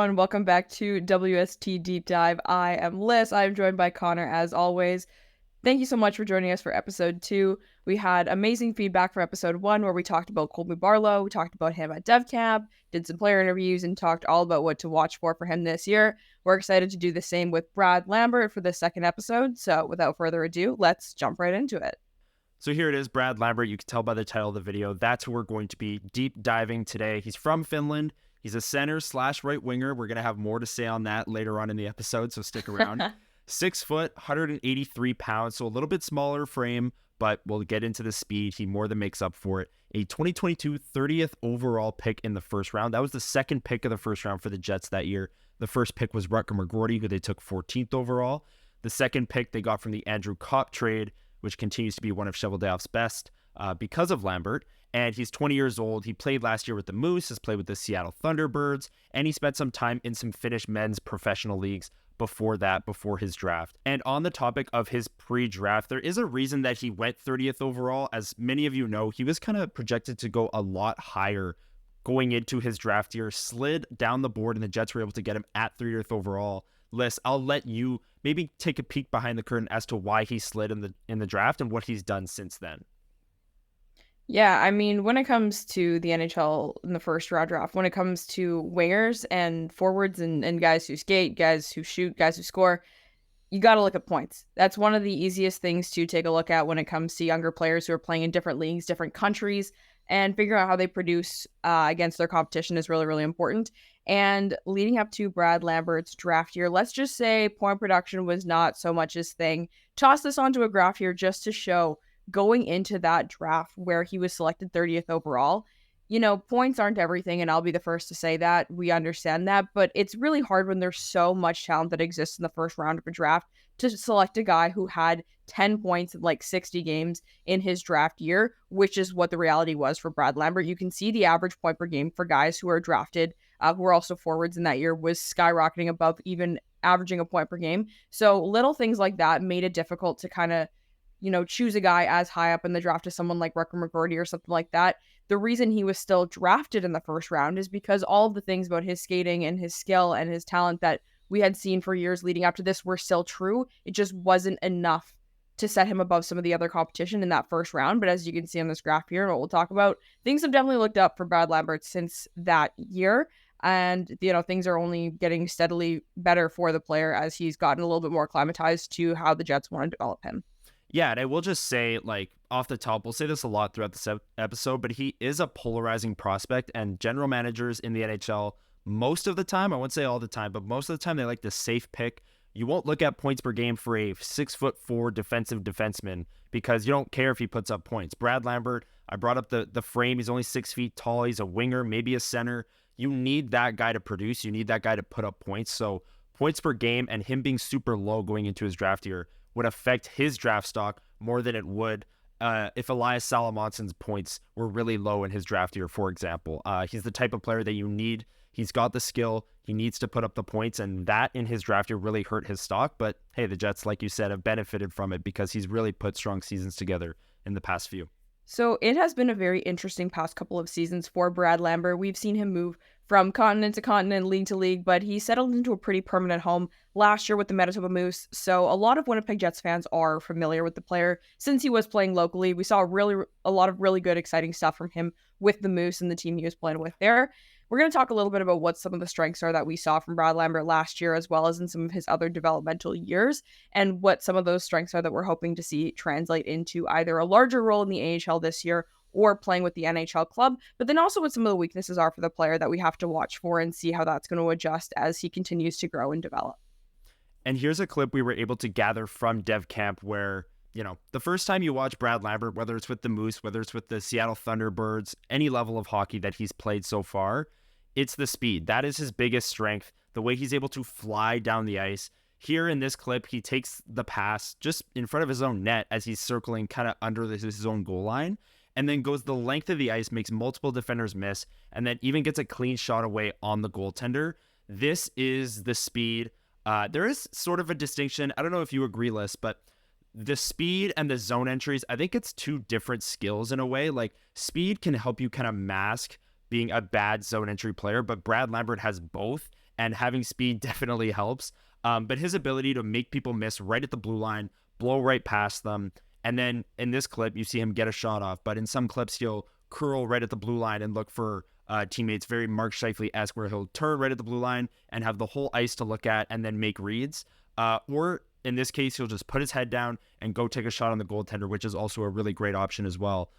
everyone. Welcome back to WST Deep Dive. I am Liz. I am joined by Connor as always. Thank you so much for joining us for episode 2. We had amazing feedback for episode 1 where we talked about Colby Barlow. We talked about him at Dev Camp, did some player interviews, and talked all about what to watch for him this year. We're excited to do the same with Brad Lambert for the second episode. So without further ado, let's jump right into it. So here it is, Brad Lambert. You can tell by the title of the video. That's who we're going to be deep diving today. He's from Finland. He's a center / right winger. We're going to have more to say on that later on in the episode, so stick around. 6 foot, 183 pounds, so a little bit smaller frame, but we'll get into the speed. He more than makes up for it. A 2022 30th overall pick in the first round. That was the second pick of the first round for the Jets that year. The first pick was Hrabchak and Lyss Houde, who they took 14th overall. The second pick they got from the Andrew Kopp trade, which continues to be one of Cheveldayoff's best because of Lambert. And he's 20 years old. He played last year with the Moose, has played with the Seattle Thunderbirds, and he spent some time in some Finnish men's professional leagues before his draft. And on the topic of his pre-draft, there is a reason that he went 30th overall. As many of you know, he was kind of projected to go a lot higher going into his draft year, slid down the board, and the Jets were able to get him at 30th overall. Liz, I'll let you maybe take a peek behind the curtain as to why he slid in the draft and what he's done since then. Yeah, I mean, when it comes to the NHL in the first round draft, when it comes to wingers and forwards and guys who skate, guys who shoot, guys who score, you got to look at points. That's one of the easiest things to take a look at when it comes to younger players who are playing in different leagues, different countries, and figure out how they produce against their competition is really, really important. And leading up to Brad Lambert's draft year, let's just say point production was not so much his thing. Toss this onto a graph here just to show going into that draft where he was selected 30th overall, points aren't everything, and I'll be the first to say that. We understand that, but it's really hard when there's so much talent that exists in the first round of a draft to select a guy who had 10 points in like 60 games in his draft year, which is what the reality was for Brad Lambert. You can see the average point per game for guys who are drafted, who are also forwards in that year, was skyrocketing above even averaging a point per game. So little things like that made it difficult to kind of choose a guy as high up in the draft as someone like Hrabchak and Lyss Houde or something like that. The reason he was still drafted in the first round is because all of the things about his skating and his skill and his talent that we had seen for years leading up to this were still true. It just wasn't enough to set him above some of the other competition in that first round. But as you can see on this graph here and what we'll talk about, things have definitely looked up for Brad Lambert since that year. And, things are only getting steadily better for the player as he's gotten a little bit more acclimatized to how the Jets want to develop him. Yeah, and I will just say, off the top, we'll say this a lot throughout this episode, but he is a polarizing prospect, and general managers in the NHL, most of the time, I won't say all the time, but most of the time, they like the safe pick. You won't look at points per game for a 6'4" defensive defenseman because you don't care if he puts up points. Brad Lambert, I brought up the frame. He's only 6 feet tall. He's a winger, maybe a center. You need that guy to produce. You need that guy to put up points. So points per game and him being super low going into his draft year would affect his draft stock more than it would if Elias Salomonson's points were really low in his draft year, for example. He's the type of player that you need. He's got the skill. He needs to put up the points, and that in his draft year really hurt his stock. But hey, the Jets, like you said, have benefited from it because he's really put strong seasons together in the past few. So it has been a very interesting past couple of seasons for Brad Lambert. We've seen him move from continent to continent, league to league, but he settled into a pretty permanent home last year with the Manitoba Moose. So a lot of Winnipeg Jets fans are familiar with the player since he was playing locally. We saw a lot of really good, exciting stuff from him with the Moose and the team he was playing with there. We're going to talk a little bit about what some of the strengths are that we saw from Brad Lambert last year, as well as in some of his other developmental years, and what some of those strengths are that we're hoping to see translate into either a larger role in the AHL this year or playing with the NHL club, but then also what some of the weaknesses are for the player that we have to watch for and see how that's going to adjust as he continues to grow and develop. And here's a clip we were able to gather from Dev Camp where, the first time you watch Brad Lambert, whether it's with the Moose, whether it's with the Seattle Thunderbirds, any level of hockey that he's played so far, it's the speed. That is his biggest strength, the way he's able to fly down the ice. Here in this clip, he takes the pass just in front of his own net as he's circling kind of under his own goal line, and then goes the length of the ice, makes multiple defenders miss, and then even gets a clean shot away on the goaltender. This is the speed. There is sort of a distinction. I don't know if you agree, Liz, but the speed and the zone entries, I think it's two different skills in a way. Like, speed can help you kind of mask being a bad zone entry player, but Brad Lambert has both. and having speed definitely helps. But his ability to make people miss right at the blue line, blow right past them, and then in this clip, you see him get a shot off. But in some clips, he'll curl right at the blue line and look for teammates, very Mark Scheifele-esque, where he'll turn right at the blue line and have the whole ice to look at and then make reads. Or in this case, he'll just put his head down and go take a shot on the goaltender, which is also a really great option as well.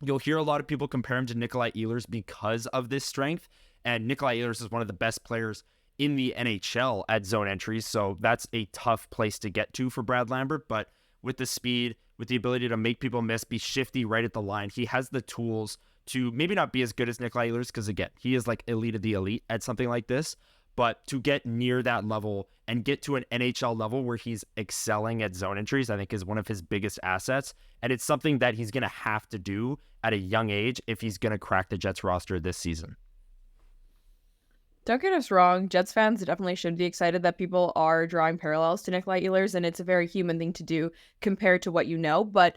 You'll hear a lot of people compare him to Nikolai Ehlers because of this strength. And Nikolai Ehlers is one of the best players in the NHL at zone entries. So that's a tough place to get to for Brad Lambert. But with the speed, with the ability to make people miss, be shifty right at the line, he has the tools to maybe not be as good as Nikolai Ehlers, because again, he is like elite of the elite at something like this, but to get near that level and get to an NHL level where he's excelling at zone entries, I think is one of his biggest assets. And it's something that he's going to have to do at a young age if he's going to crack the Jets roster this season. Don't get us wrong, Jets fans definitely should be excited that people are drawing parallels to Nikolai Ehlers, and it's a very human thing to do compared to what you know, but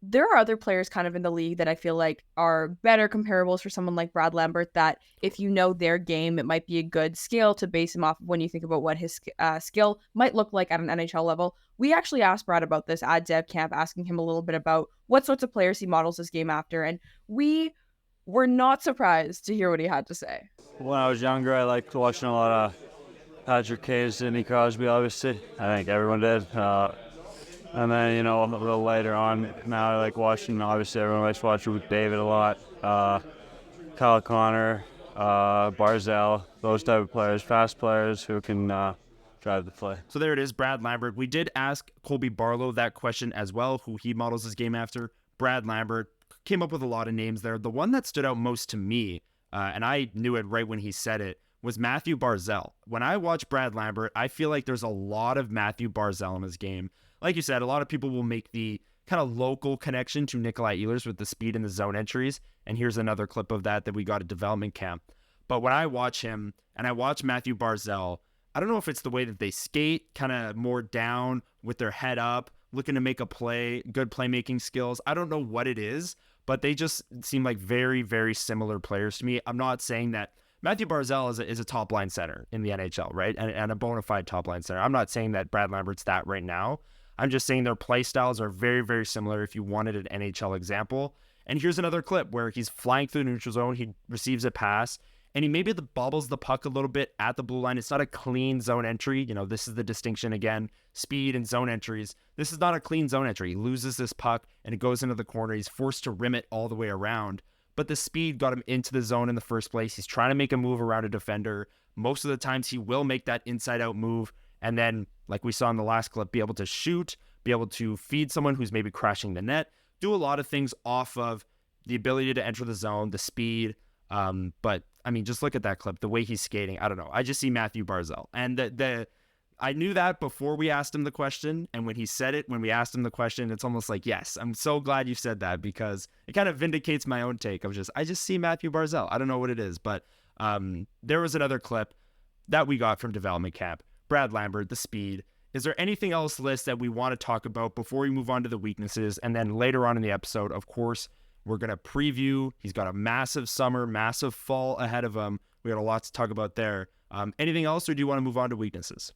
there are other players kind of in the league that I feel like are better comparables for someone like Brad Lambert, that if you know their game, it might be a good scale to base him off of when you think about what his skill might look like at an NHL level. We actually asked Brad about this at Dev Camp, asking him a little bit about what sorts of players he models his game after, and we were not surprised to hear what he had to say. When I was younger, I liked watching a lot of Patrick Kane, Sidney Crosby, obviously. I think everyone did. And then, a little later on, now I like watching, obviously everyone likes watching Luke David a lot. Kyle Connor, Barzell, those type of players, fast players who can drive the play. So there it is, Brad Lambert. We did ask Colby Barlow that question as well, who he models his game after. Brad Lambert came up with a lot of names there. The one that stood out most to me, and I knew it right when he said it, was Matthew Barzell. When I watch Brad Lambert, I feel like there's a lot of Matthew Barzell in his game. Like you said, a lot of people will make the kind of local connection to Nikolai Ehlers with the speed and the zone entries. And here's another clip of that we got at development camp. But when I watch him and I watch Matthew Barzell, I don't know if it's the way that they skate, kind of more down with their head up, looking to make a play, good playmaking skills. I don't know what it is, but they just seem like very, very similar players to me. I'm not saying that Matthew Barzell is a top-line center in the NHL, right? And a bona fide top-line center. I'm not saying that Brad Lambert's that right now. I'm just saying their play styles are very, very similar if you wanted an NHL example. And here's another clip where he's flying through the neutral zone. He receives a pass, and he maybe bobbles the puck a little bit at the blue line. It's not a clean zone entry. This is the distinction again, speed and zone entries. This is not a clean zone entry. He loses this puck, and it goes into the corner. He's forced to rim it all the way around. But the speed got him into the zone in the first place. He's trying to make a move around a defender. Most of the times he will make that inside-out move, and then, like we saw in the last clip, be able to shoot, be able to feed someone who's maybe crashing the net, do a lot of things off of the ability to enter the zone, the speed. But, I mean, just look at that clip, the way he's skating. I don't know. I just see Matthew Barzell. And I knew that before we asked him the question, and when he said it, when we asked him the question, it's almost like, yes, I'm so glad you said that, because it kind of vindicates my own take of I just see Matthew Barzell. I don't know what it is, but there was another clip that we got from development camp. Brad Lambert, the speed. Is there anything else, Lyss, that we want to talk about before we move on to the weaknesses? And then later on in the episode, of course, we're going to preview. He's got a massive summer, massive fall ahead of him. We got a lot to talk about there. Anything else, or do you want to move on to weaknesses?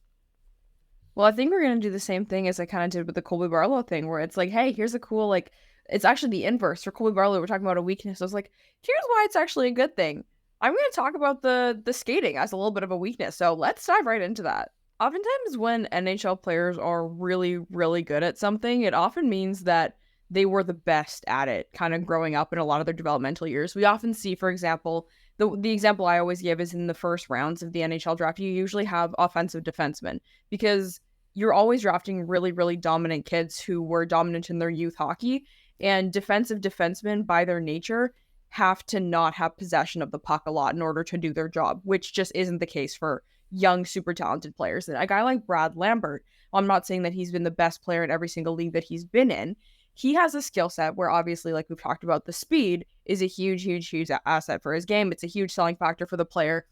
Well, I think we're going to do the same thing as I kind of did with the Colby Barlow thing, where it's like, hey, here's a cool, it's actually the inverse. For Colby Barlow, we're talking about a weakness. I was like, here's why it's actually a good thing. I'm going to talk about the skating as a little bit of a weakness. So let's dive right into that. Oftentimes when NHL players are really, really good at something, it often means that they were the best at it kind of growing up in a lot of their developmental years. We often see, for example, the example I always give is in the first rounds of the NHL draft, you usually have offensive defensemen, because you're always drafting really, really dominant kids who were dominant in their youth hockey, and defensive defensemen by their nature have to not have possession of the puck a lot in order to do their job, which just isn't the case for young, super talented players. And a guy like Brad Lambert, I'm not saying that he's been the best player in every single league that he's been in. He has a skill set where, obviously, like we've talked about, the speed is a huge, huge, huge asset for his game. It's a huge selling factor for the player.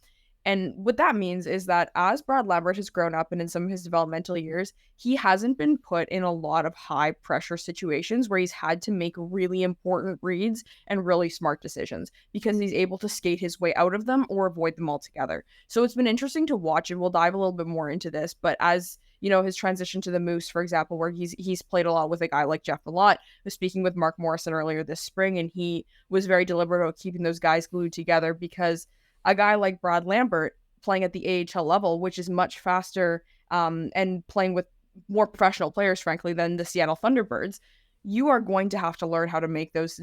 And what that means is that as Brad Lambert has grown up and in some of his developmental years, he hasn't been put in a lot of high pressure situations where he's had to make really important reads and really smart decisions because he's able to skate his way out of them or avoid them altogether. So it's been interesting to watch, and we'll dive a little bit more into this. But as you know, his transition to the Moose, for example, where he's played a lot with a guy like Jeff Malott. I was speaking with Mark Morrison earlier this spring, and he was very deliberate about keeping those guys glued together because a guy like Brad Lambert playing at the AHL level, which is much faster and playing with more professional players, frankly, than the Seattle Thunderbirds, you are going to have to learn how to make those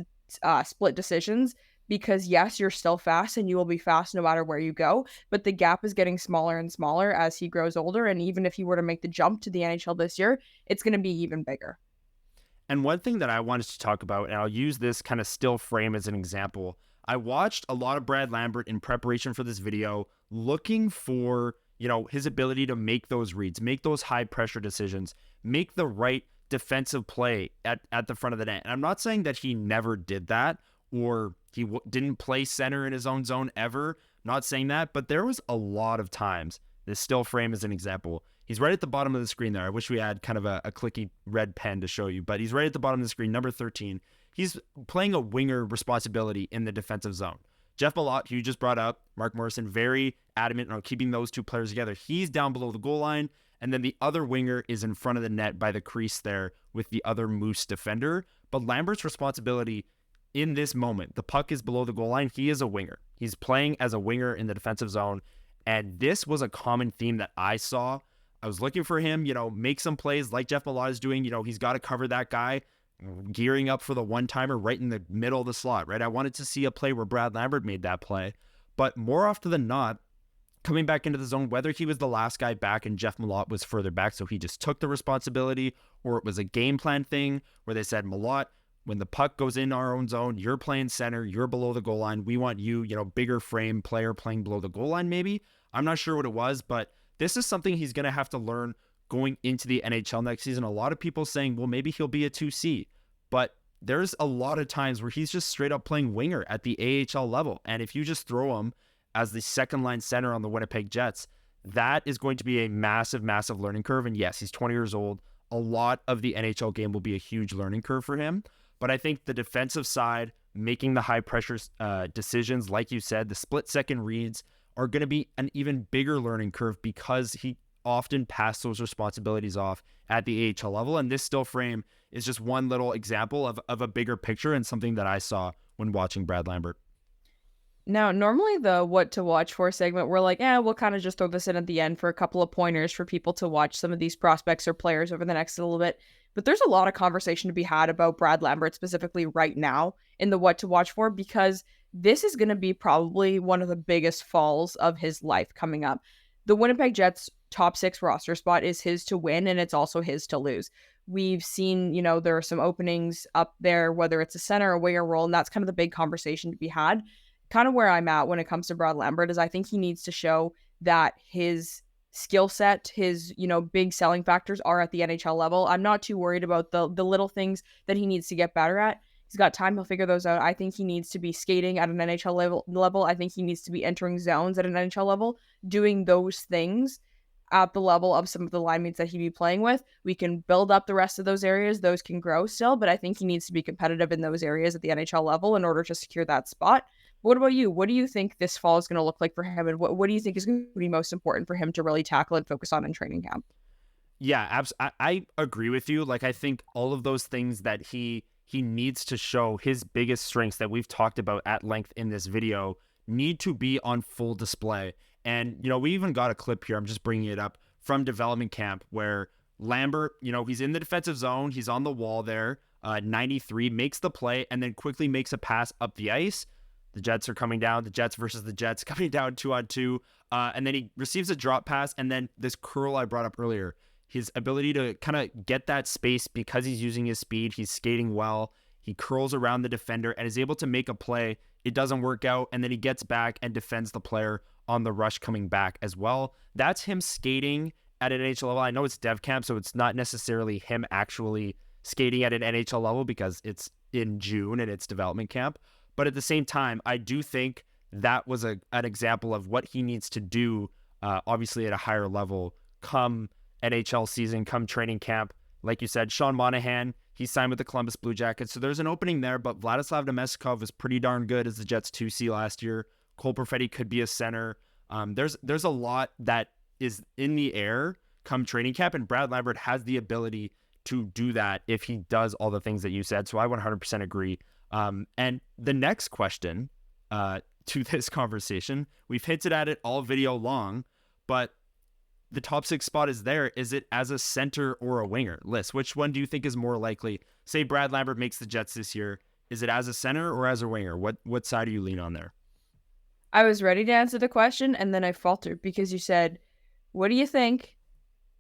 split decisions because, yes, you're still fast and you will be fast no matter where you go, but the gap is getting smaller and smaller as he grows older. And even if he were to make the jump to the NHL this year, it's going to be even bigger. And one thing that I wanted to talk about, and I'll use this kind of still frame as an example, I watched a lot of Brad Lambert in preparation for this video, looking for, his ability to make those reads, make those high pressure decisions, make the right defensive play at the front of the net. And I'm not saying that he never did that or he didn't play center in his own zone ever. I'm not saying that, but there was a lot of times, this still frame is an example. He's right at the bottom of the screen there. I wish we had kind of a clicky red pen to show you, but he's right at the bottom of the screen, number 13. He's playing a winger responsibility in the defensive zone. Jeff Malott, who you just brought up, Mark Morrison, very adamant on keeping those two players together. He's down below the goal line, and then the other winger is in front of the net by the crease there with the other Moose defender. But Lambert's responsibility in this moment, the puck is below the goal line. He is a winger. He's playing as a winger in the defensive zone, and this was a common theme that I saw. I was looking for him, make some plays like Jeff Malott is doing. He's got to cover that guy, gearing up for the one-timer right in the middle of the slot, right? I wanted to see a play where Brad Lambert made that play. But more often than not, coming back into the zone, whether he was the last guy back and Jeff Malott was further back, so he just took the responsibility, or it was a game plan thing where they said, Malott, when the puck goes in our own zone, you're playing center, you're below the goal line. We want you, bigger frame player playing below the goal line maybe. I'm not sure what it was, but this is something he's going to have to learn going into the NHL next season. A lot of people saying, well, maybe he'll be a 2C, but there's a lot of times where he's just straight up playing winger at the AHL level. And if you just throw him as the second line center on the Winnipeg Jets, that is going to be a massive, massive learning curve. And yes, he's 20 years old. A lot of the NHL game will be a huge learning curve for him. But I think the defensive side, making the high pressure decisions, like you said, the split second reads are going to be an even bigger learning curve because he often passed those responsibilities off at the AHL level. And this still frame is just one little example of a bigger picture and something that I saw when watching Brad Lambert. Now, normally the what to watch for segment, we're like, we'll kind of just throw this in at the end for a couple of pointers for people to watch some of these prospects or players over the next little bit. But there's a lot of conversation to be had about Brad Lambert specifically right now in the what to watch for, because this is going to be probably one of the biggest falls of his life coming up. The Winnipeg Jets top 6 roster spot is his to win, and it's also his to lose. We've seen, there are some openings up there, whether it's a center or winger role, and that's kind of the big conversation to be had. Kind of where I'm at when it comes to Brad Lambert is I think he needs to show that his skill set, his, big selling factors are at the NHL level. I'm not too worried about the little things that he needs to get better at. He's got time. He'll figure those out. I think he needs to be skating at an NHL level. I think he needs to be entering zones at an NHL level, doing those things at the level of some of the line mates that he'd be playing with. We can build up the rest of those areas. Those can grow still, but I think he needs to be competitive in those areas at the NHL level in order to secure that spot. What about you? What do you think this fall is going to look like for him? And what do you think is going to be most important for him to really tackle and focus on in training camp? Yeah, I agree with you. Like, I think all of those things that he needs to show, his biggest strengths that we've talked about at length in this video, need to be on full display. And, we even got a clip here, I'm just bringing it up, from development camp where Lambert, he's in the defensive zone, he's on the wall there, 93, makes the play, and then quickly makes a pass up the ice. The Jets are coming down, the Jets versus the Jets coming down 2-on-2, and then he receives a drop pass, and then this curl I brought up earlier, his ability to kind of get that space because he's using his speed, he's skating well, he curls around the defender and is able to make a play. It doesn't work out, and then he gets back and defends the player on the rush coming back as well. That's him skating at an NHL level. I know it's dev camp, so it's not necessarily him actually skating at an NHL level because it's in June and it's development camp. But at the same time, I do think that was an example of what he needs to do, obviously at a higher level come NHL season, come training camp. Like you said, Sean Monahan, he signed with the Columbus Blue Jackets, so there's an opening there, but Vladislav Nemestikov was pretty darn good as the Jets 2C last year. Cole Perfetti could be a center. There's a lot that is in the air come training camp, and Brad Lambert has the ability to do that if he does all the things that you said, so I 100% agree. And the next question to this conversation, we've hinted at it all video long, but the top 6 spot is there. Is it as a center or a winger? Lyss, which one do you think is more likely? Say Brad Lambert makes the Jets this year. Is it as a center or as a winger? What side do you lean on there? I was ready to answer the question, and then I faltered because you said, what do you think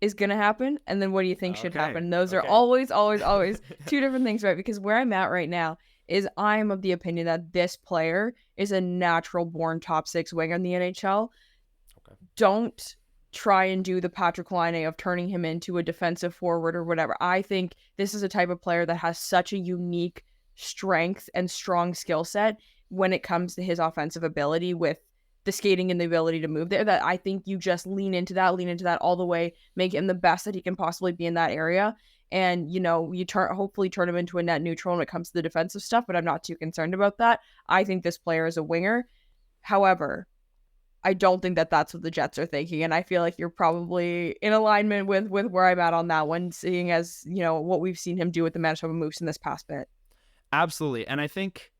is going to happen? And then what do you think should happen? Those are always two different things, right? Because where I'm at right now is I'm of the opinion that this player is a natural born top 6 winger in the NHL. Okay. Don't try and do the Patrick Laine of turning him into a defensive forward or whatever. I think this is a type of player that has such a unique strength and strong skill set when it comes to his offensive ability with the skating and the ability to move there, that I think you just lean into that all the way, make him the best that he can possibly be in that area. And, you hopefully turn him into a net neutral when it comes to the defensive stuff, but I'm not too concerned about that. I think this player is a winger. However, I don't think that that's what the Jets are thinking, and I feel like you're probably in alignment with where I'm at on that one, seeing as, what we've seen him do with the Manitoba Moose in this past bit. Absolutely, and I think,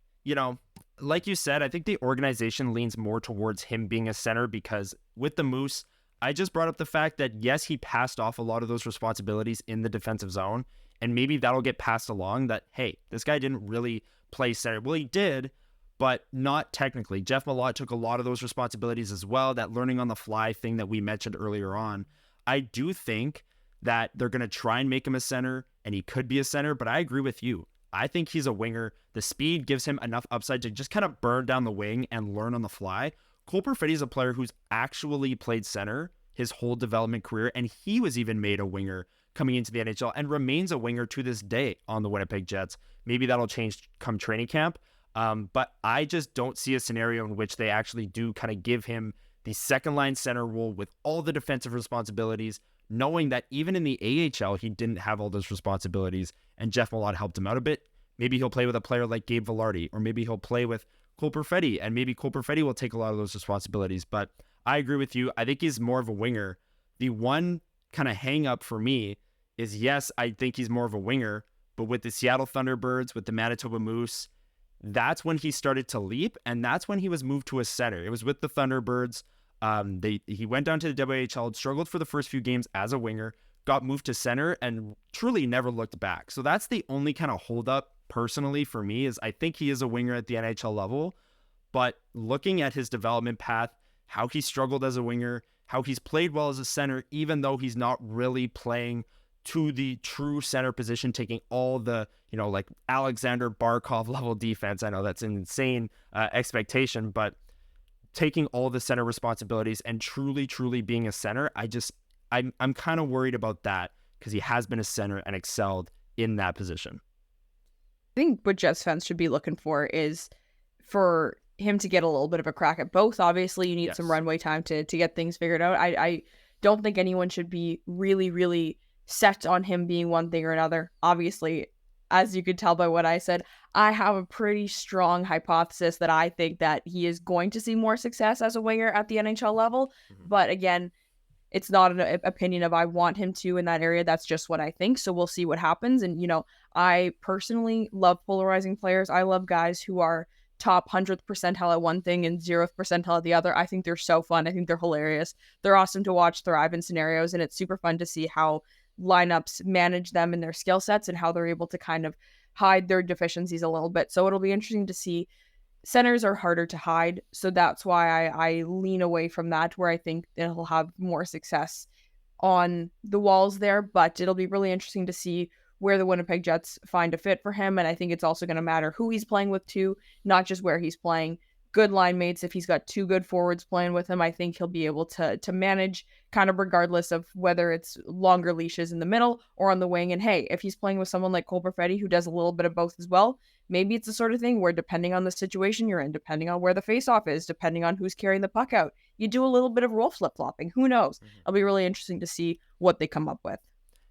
like you said, I think the organization leans more towards him being a center because with the Moose, I just brought up the fact that, yes, he passed off a lot of those responsibilities in the defensive zone, and maybe that'll get passed along that, hey, this guy didn't really play center. Well, he did, but not technically. Jeff Malott took a lot of those responsibilities as well, that learning on the fly thing that we mentioned earlier on. I do think that they're going to try and make him a center, and he could be a center, but I agree with you. I think he's a winger. The speed gives him enough upside to just kind of burn down the wing and learn on the fly. Cole Perfetti is a player who's actually played center his whole development career, and he was even made a winger coming into the NHL and remains a winger to this day on the Winnipeg Jets. Maybe that'll change come training camp. But I just don't see a scenario in which they actually do kind of give him the second line center role with all the defensive responsibilities, knowing that even in the AHL, he didn't have all those responsibilities and Jeff Malott helped him out a bit. Maybe he'll play with a player like Gabe Vilardi, or maybe he'll play with Cole Perfetti, and maybe Cole Perfetti will take a lot of those responsibilities. But I agree with you. I think he's more of a winger. The one kind of hang up for me is, yes, I think he's more of a winger, but with the Seattle Thunderbirds, with the Manitoba Moose, that's when he started to leap, and that's when he was moved to a center. It was with the Thunderbirds. He went down to the WHL, struggled for the first few games as a winger, got moved to center, and truly never looked back. So that's the only kind of holdup personally for me, is I think he is a winger at the NHL level, but looking at his development path, how he struggled as a winger, how he's played well as a center, even though he's not really playing to the true center position, taking all the, like Alexander Barkov level defense. I know that's an insane expectation, but taking all the center responsibilities and truly being a center, I'm kind of worried about that because he has been a center and excelled in that position. I think what Jets fans should be looking for is for him to get a little bit of a crack at both. Obviously, you need some runway time to get things figured out. I don't think anyone should be really set on him being one thing or another. Obviously, as you could tell by what I said, I have a pretty strong hypothesis that I think that he is going to see more success as a winger at the NHL level. Mm-hmm. But again, it's not an opinion of I want him to in that area. That's just what I think. So we'll see what happens. And, I personally love polarizing players. I love guys who are top 100th percentile at one thing and 0th percentile at the other. I think they're so fun. I think they're hilarious. They're awesome to watch thrive in scenarios. And it's super fun to see how lineups manage them and their skill sets and how they're able to kind of hide their deficiencies a little bit. So it'll be interesting to see. Centers are harder to hide, so that's why I lean away from that, where I think it'll have more success on the walls there. But it'll be really interesting to see where the Winnipeg Jets find a fit for him, and I think it's also going to matter who he's playing with too, not just where he's playing. good line mates, if he's got two good forwards playing with him, I think he'll be able to manage kind of regardless of whether it's longer leashes in the middle or on the wing. And hey, if he's playing with someone like Cole Perfetti who does a little bit of both as well, maybe it's the sort of thing where depending on the situation you're in, depending on where the faceoff is, depending on who's carrying the puck out, you do a little bit of role flip-flopping. Who knows? It'll be really interesting to see what they come up with.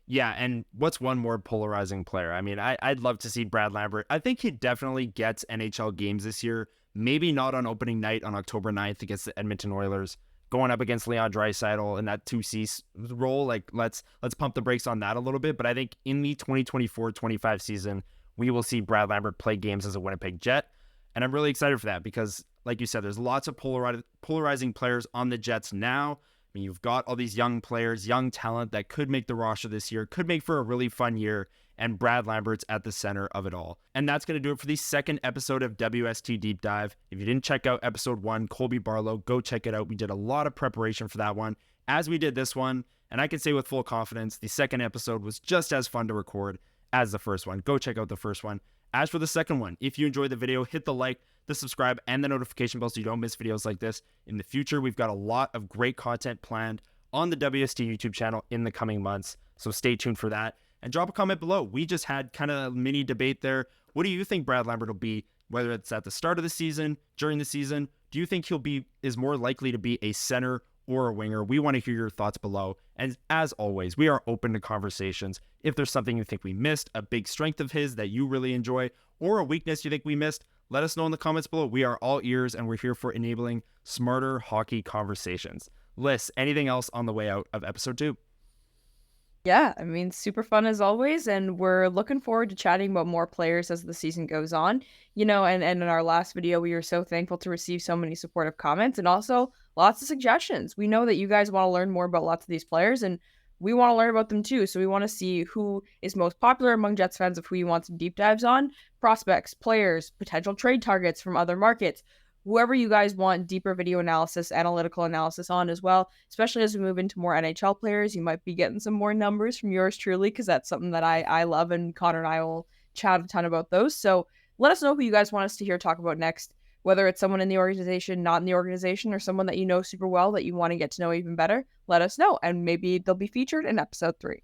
Yeah, and what's one more polarizing player? I mean, I'd love to see Brad Lambert. I think he definitely gets NHL games this year. Maybe not on opening night on October 9th against the Edmonton Oilers, going up against Leon Draisaitl in that 2C role. Like, let's pump the brakes on that a little bit. But I think in the 2024-25 season, we will see Brad Lambert play games as a Winnipeg Jet. And I'm really excited for that because, like you said, there's lots of polarizing players on the Jets now. I mean, you've got all these young players, young talent that could make the roster this year, could make for a really fun year, and Brad Lambert's at the center of it all. And that's going to do it for the second episode of WST Deep Dive. If you didn't check out episode 1, Colby Barlow, go check it out. We did a lot of preparation for that one, as we did this one, and I can say with full confidence, the second episode was just as fun to record as the first one. Go check out the first one. As for the second one, if you enjoyed the video, hit the like, the subscribe, and the notification bell so you don't miss videos like this. In the future, we've got a lot of great content planned on the WST YouTube channel in the coming months, so stay tuned for that. And drop a comment below. We just had kind of a mini debate there. What do you think Brad Lambert will be, whether it's at the start of the season, during the season? Do you think is more likely to be a center or a winger? We want to hear your thoughts below. And as always, we are open to conversations. If there's something you think we missed, a big strength of his that you really enjoy, or a weakness you think we missed, let us know in the comments below. We are all ears, and we're here for enabling smarter hockey conversations. Lyss, anything else on the way out of episode 2? Yeah, I mean, super fun as always, and we're looking forward to chatting about more players as the season goes on. You know, and in our last video, we were so thankful to receive so many supportive comments and also lots of suggestions. We know that you guys want to learn more about lots of these players, and we want to learn about them too. So we want to see who is most popular among Jets fans, of who you want some deep dives on, prospects, players, potential trade targets from other markets, whoever you guys want deeper video analysis, analytical analysis on as well, especially as we move into more NHL players. You might be getting some more numbers from yours truly, because that's something that I love, and Connor and I will chat a ton about those. So let us know who you guys want us to hear talk about next, whether it's someone in the organization, not in the organization, or someone that you know super well that you want to get to know even better. Let us know, and maybe they'll be featured in episode 3.